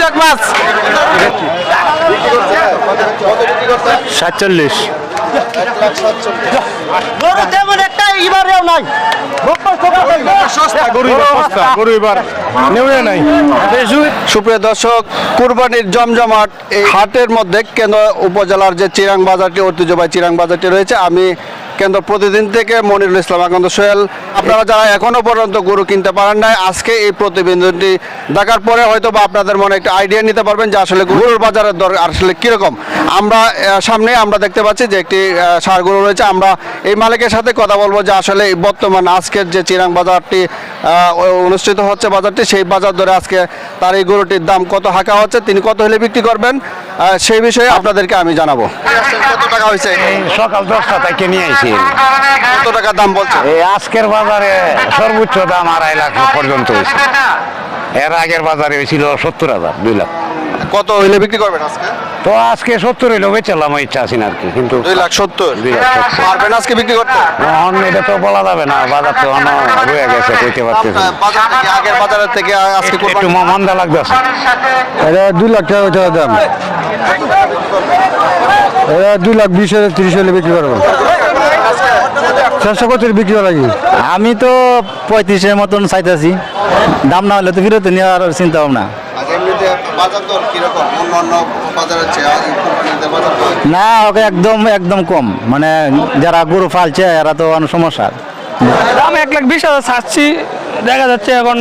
লাখ পাঁচ। 47। গরু তেমন একটা এবারেও নাই। গরু এবার নেওয়া নাই। সুপ্রিয় দর্শক, কুরবানির জমজমাট এই হাটের মধ্যে কেন্দ্র উপজেলার যে চিরাং বাজারটি, ঐতিহ্যবাহী চিরাং বাজারটি রয়েছে, আমি কেন্দ্র প্রতিদিন থেকে মনিরুল ইসলাম আকন্দ সোহেল। আপনারা যারা এখনো পর্যন্ত গরু কিনতে পারেন নাই, আজকে এই প্রতিবেদনটি দেখার পরে হয়তো বা আপনাদের মনে একটা আইডিয়া নিতে পারবেন যে আসলে গরুর বাজারের দর আসলে কীরকম। আমরা সামনে আমরা দেখতে পাচ্ছি যে একটি ষাঁড় গরু রয়েছে। আমরা এই মালিকের সাথে কথা বলবো যে আসলে বর্তমান আজকের যে চিরাং বাজারটি অনুষ্ঠিত হচ্ছে, বাজারটি সেই বাজার ধরে আজকে তার এই গরুটির দাম কত হাঁকা হচ্ছে, তিনি কত হলে বিক্রি করবেন, সেই বিষয়ে আপনাদেরকে আমি জানাবো। কত টাকা হয়েছে? সকাল 10টা থেকে নিয়ে আইছি। কত টাকা দাম বলছে? এই আজকের বাজারে সর্বোচ্চ দাম 2.5 লাখ পর্যন্ত হয়েছে। এর আগের বাজারে হয়েছিল 70,000, 2 লাখ। কত হইলে বিক্রি করবেন আজকে? তো আজকে 70 হইলেও বেচালাম, ইচ্ছা আছি না আর কি, কিন্তু 2,70,000 2,70,000 পারবেন আজকে বিক্রি করতে? এটা তো বলা যাবে না, বাজার তো রয়ে গেছে, কইতে পারতেছি না। বাজার থেকে আগের বাজারের থেকে আজকে একটু মন্দা লাগতেছে। এটা 2 লাখ টাকা হইতে দাম। এটা 2,20,000 30 হলে বিক্রি করবো। চেষ্টা করতে বিক্রি করা লাগে। আমি তো 35-এর মতন চাইতেছি, দাম না হলে তো ফিরত নেওয়ার চিন্তা ভাবনা। এমনিতে বাজার দর কিরকম অন্য বাজারের চেয়ে কুরবানিতে বাজার দর? না, ওকে একদম কম, মানে যারা গরু ফালছে এরা তো অনেক সমস্যা। দাম 1,20,000 ছাড়ছি, দেখা যাচ্ছে এখন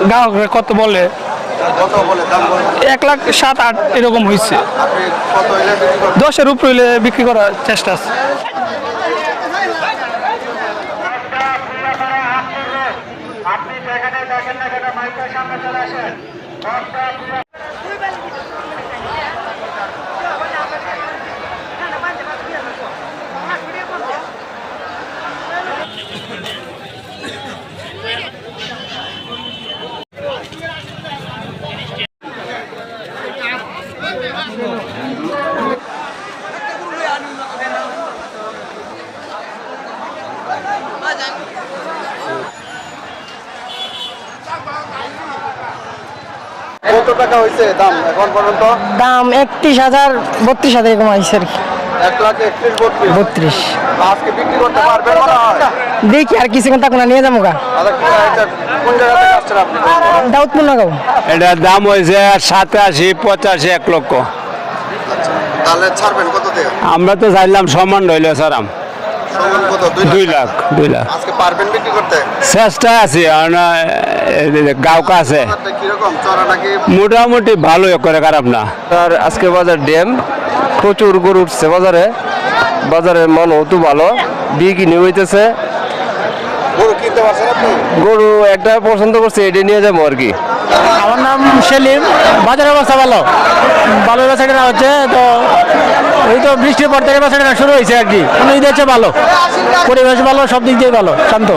গ্রাহকরা কত বলে, কত বলে দাম বলে? 1,07,8 এরকম হয়েছে। আপনি কত হইলে বিক্রি করবেন? 10-এর উপরে হইলে বিক্রি করার চেষ্টা আছে। কত টাকা হয়েছে দাম এখন পর্যন্ত? দাম 31,000 32,000 এরকম আইসে আর কি। 1,31,32,000। আজকে বিক্রি করতে পারবেন মনে হয়? দেখি আর কিছুক্ষণ থাকুন নিয়ে যাবো গা। কোন জায়গা থেকে আসছেন আপনি? দাউদপুর না গাও। এটার দাম হয়েছে 87, 85, 1 লক্ষ। তাহলে ছাড়বেন কত দিয়ে? আমরা তো চাইলাম সমান রইলে সারাম সমান কত? 2 লাখ। আজকে পারবেন বিক্রি করতে? চেষ্টা আছে, গাওকা আছে, কিরকম চড়া নাকি? মোটামুটি ভালো করে, খারাপ না। আর আজকে বাজার ড্যাম, প্রচুর গরু উঠছে বাজারে। বাজারের মানও তো ভালো, বিক্রি হইতেছে। গরু কিনতে পারছেন আপনি? গরু একটা পছন্দ করছে, এটা নিয়ে যাবো আর কি। আমার নাম সেলিম। বাজারের অবস্থা ভালো, ভালো বেচাকেনা হচ্ছে। তো এই তো বৃষ্টির পর থেকে বেচাকেনা শুরু হয়েছে আর কি, ঈদ হচ্ছে ভালো, পরিবেশ ভালো, সব দিক দিয়ে ভালো, শান্ত।